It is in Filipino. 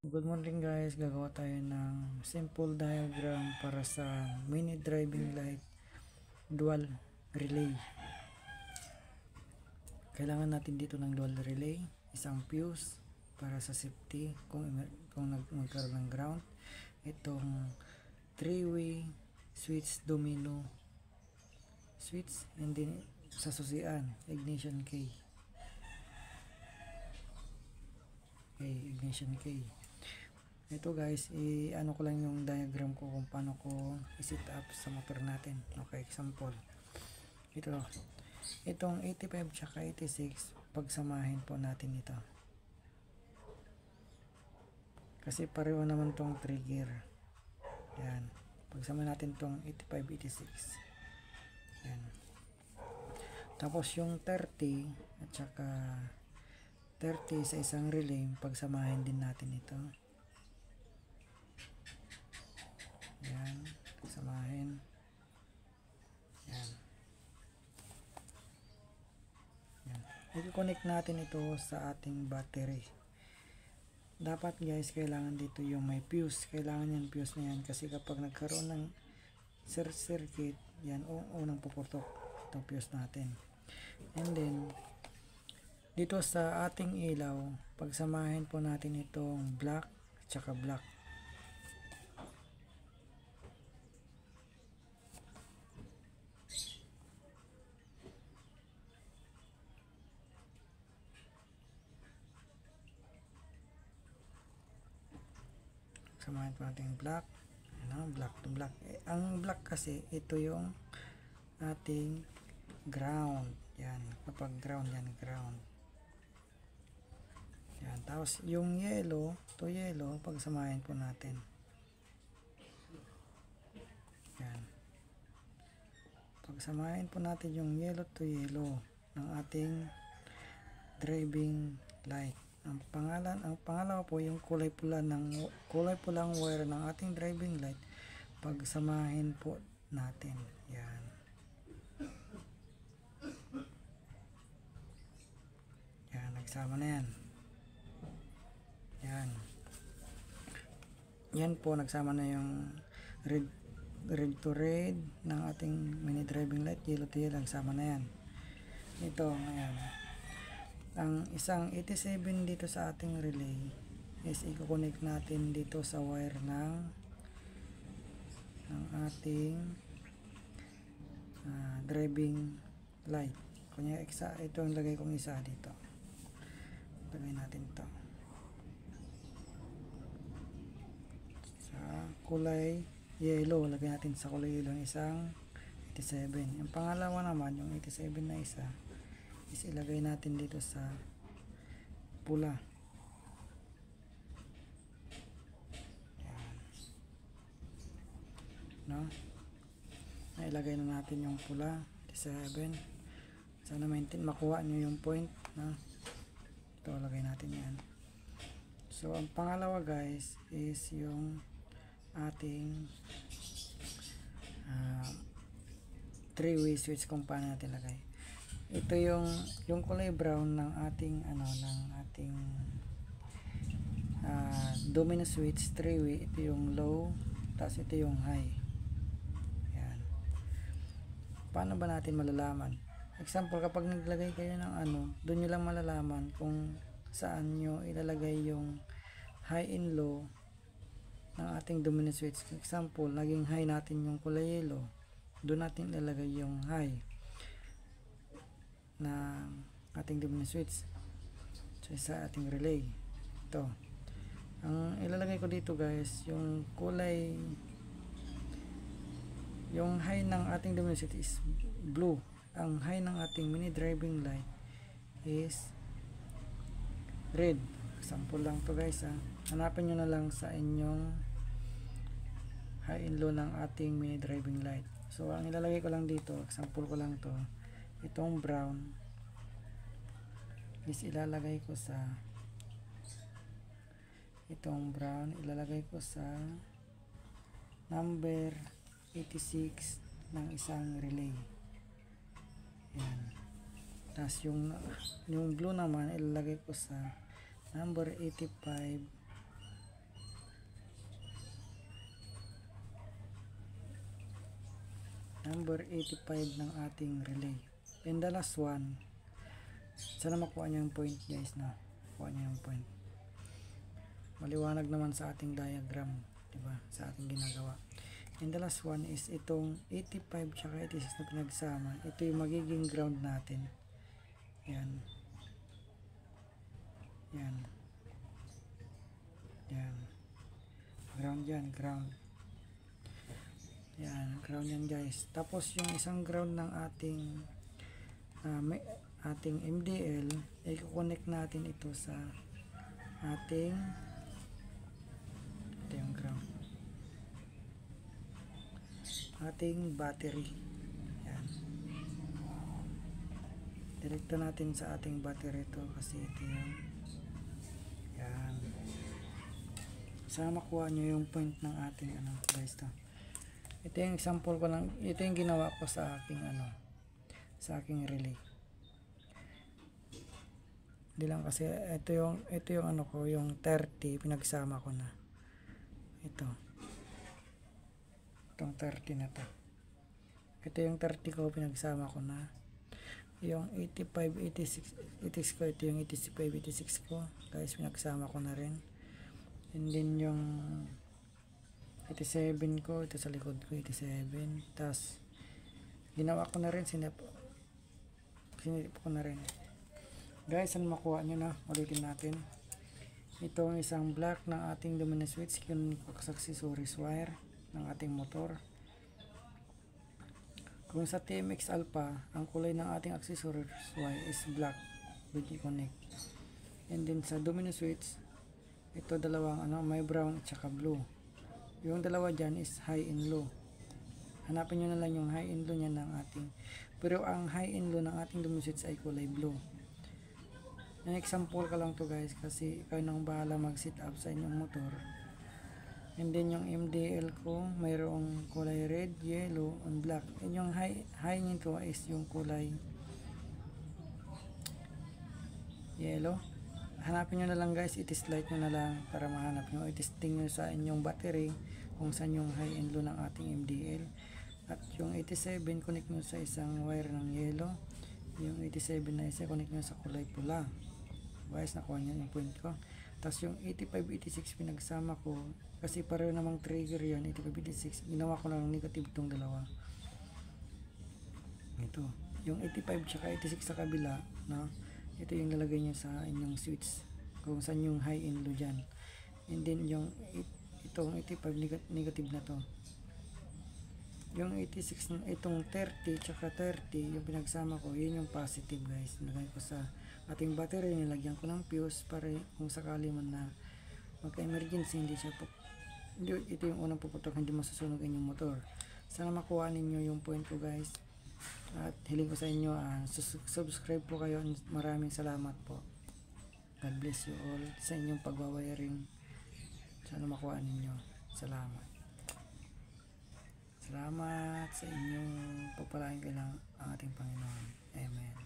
Good morning guys, gagawa tayo ng simple diagram para sa mini driving light dual relay. Kailangan natin dito ng dual relay, isang fuse para sa safety kung magkaroon ng ground. Itong 3-way switch domino switch, and then sa susian ignition key. Ignition key. Ito guys, ano ko lang yung diagram ko kung paano ko i-set up sa motor natin. Okay, example. Itong 85 tsaka 86, pagsamahin po natin ito. Kasi pareho naman tong trigger. Yan. Pagsama natin tong 85, 86. Yan. Tapos yung 30 at saka 30 sa isang relay, pagsamahin din natin ito. Yan, samahin. Yan. Yan. I-connect natin ito sa ating battery. Dapat guys, kailangan dito yung may fuse. Kailangan yung fuse na yan kasi kapag nagkaroon ng circuit, yan, unang puputok itong fuse natin. And then, dito sa ating ilaw, pagsamahin po natin itong black at saka black. Samahin po natin yung black. Black to black. Ang black kasi, ito yung ating ground. Yan. Kapag ground, yan, ground. Yan. Tapos, yung yellow, to yellow, pagsamahin po natin. Yan. Pagsamahin po natin yung yellow to yellow ng ating driving light. Ang pangalawa po yung kulay pulang wire ng ating driving light, pagsamahin po natin. Yan. Yan, nagsama na yan. Yan. Yan po, nagsama na yung red to red ng ating mini driving light, yellow to yellow, nagsama na yan. Ito, ayan. Ang isang 87 dito sa ating relay is i-connect natin dito sa wire ng ating driving light. Kunya ito ang lagay kong isa dito. Lagay natin ito sa kulay yellow. Lagay natin sa kulay yellow ng isang 87. Yung pangalawa naman, yung 87 na isa, is ilagay natin dito sa pula. Yan. No? Nailagay na natin yung pula, 87. Sana makuha nyo yung point. No? Ito, lagay natin yan. So, ang pangalawa guys is yung ating 3-way switch kung paano natin lagay. Ito yung kulay brown ng ating domino switch 3-way. Ito yung low, tapos ito yung high. Yan. Paano ba natin malalaman? Example, kapag naglagay kayo ng doon nyo lang malalaman kung saan nyo ilalagay yung high and low ng ating domino switch. Example, naging high natin yung kulay yellow, doon natin ilalagay yung high na ating domino switch sa ating relay. Ito, ang ilalagay ko dito guys, yung kulay, yung high ng ating domino switch is blue. Ang high ng ating mini driving light is red. Example lang to guys. Hanapin nyo na lang sa inyong high and low ng ating mini driving light. So ang ilalagay ko lang dito, example ko lang to, itong brown is ilalagay ko sa ilalagay ko sa number 86 ng isang relay. Yan. Tapos yung blue naman ilalagay ko sa number 85 number 85 ng ating relay. And the last one, sana makuha niya yung point guys na. Makuha niya yung point. Maliwanag naman sa ating diagram, diba? Sa ating ginagawa. And the last one is itong 85 tsaka 86 na pinagsama. Ito yung magiging ground natin. Yan. Yan. Yan. Ground yan, ground. Yan, ground yan guys. Tapos yung isang ground ng ating MDL, i-connect natin ito sa ating yung ground. Ating battery. Yan. Direkta natin sa ating battery ito kasi ito yung yan. Sana makuha nyo yung point ng ating guys to. Ito yung example ko lang, ito yung ginawa ko sa aking sa aking relay. Hindi lang kasi ito yung yung 30 pinagsama ko na. Itong 30 na to. Ito yung 30 ko pinagsama ko na. Yung 85, 86 ko, ito yung 85, 86 ko. Guys, pinagsama ko na rin. And then yung 87 ko, ito sa likod ko, 87. Tapos, ginawa ko na rin, sinip ko na rin. Guys, ano makuha nyo na? Ulitin natin. Ito ang isang block ng ating luminous switch, yung accessories wire ng ating motor. Kung sa TMX Alpha, ang kulay ng ating accessories wire is black with connect. And then sa luminous switch, ito dalawang may brown at saka blue. Yung dalawa dyan is high and low. Hanapin nyo na lang yung high and low niya ng ating. Pero ang high and low ng ating luminous switch ay kulay blue. An example ka lang to guys kasi kayo nang bahala mag set up sa inyong motor. And then yung MDL ko mayroong kulay red, yellow, and black. And yung high nito is yung kulay yellow. Hanapin nyo na lang guys, i-test light nyo na lang para mahanap nyo. I-testing nyo sa inyong battery kung saan yung high and low ng ating MDL. At yung 87 connect nyo sa isang wire ng yellow. Yung 87 na isa connect nyo sa kulay pula. Guys, nakuha nyo yung point ko. Tapos yung 85, 86 pinagsama ko kasi pareho namang trigger yan, 85, 86. Ginawa ko lang negative tong dalawa. Ito. Yung 85 tsaka 86 sa kabila, no? Ito yung lalagay nyo sa inyong switch kung saan yung high and low dyan. And then yung itong 85 negative na to. Yung 86, itong 30 tsaka 30 yung pinagsama ko, yun yung positive guys. Nilagay ko sa ating battery, nilagyan ko ng fuse para kung sakali man na magka-emergency hindi siya ito yung unang puputok, hindi masusunog inyong motor. Sana makuha ninyo yung point ko guys. At hiling ko sa inyo, subscribe po kayo. Maraming salamat po. God bless you all sa inyong pagwawiring. Sana makuha ninyo. Salamat. Salamat sa inyong pagpalain kailang ang ating Panginoon. Amen.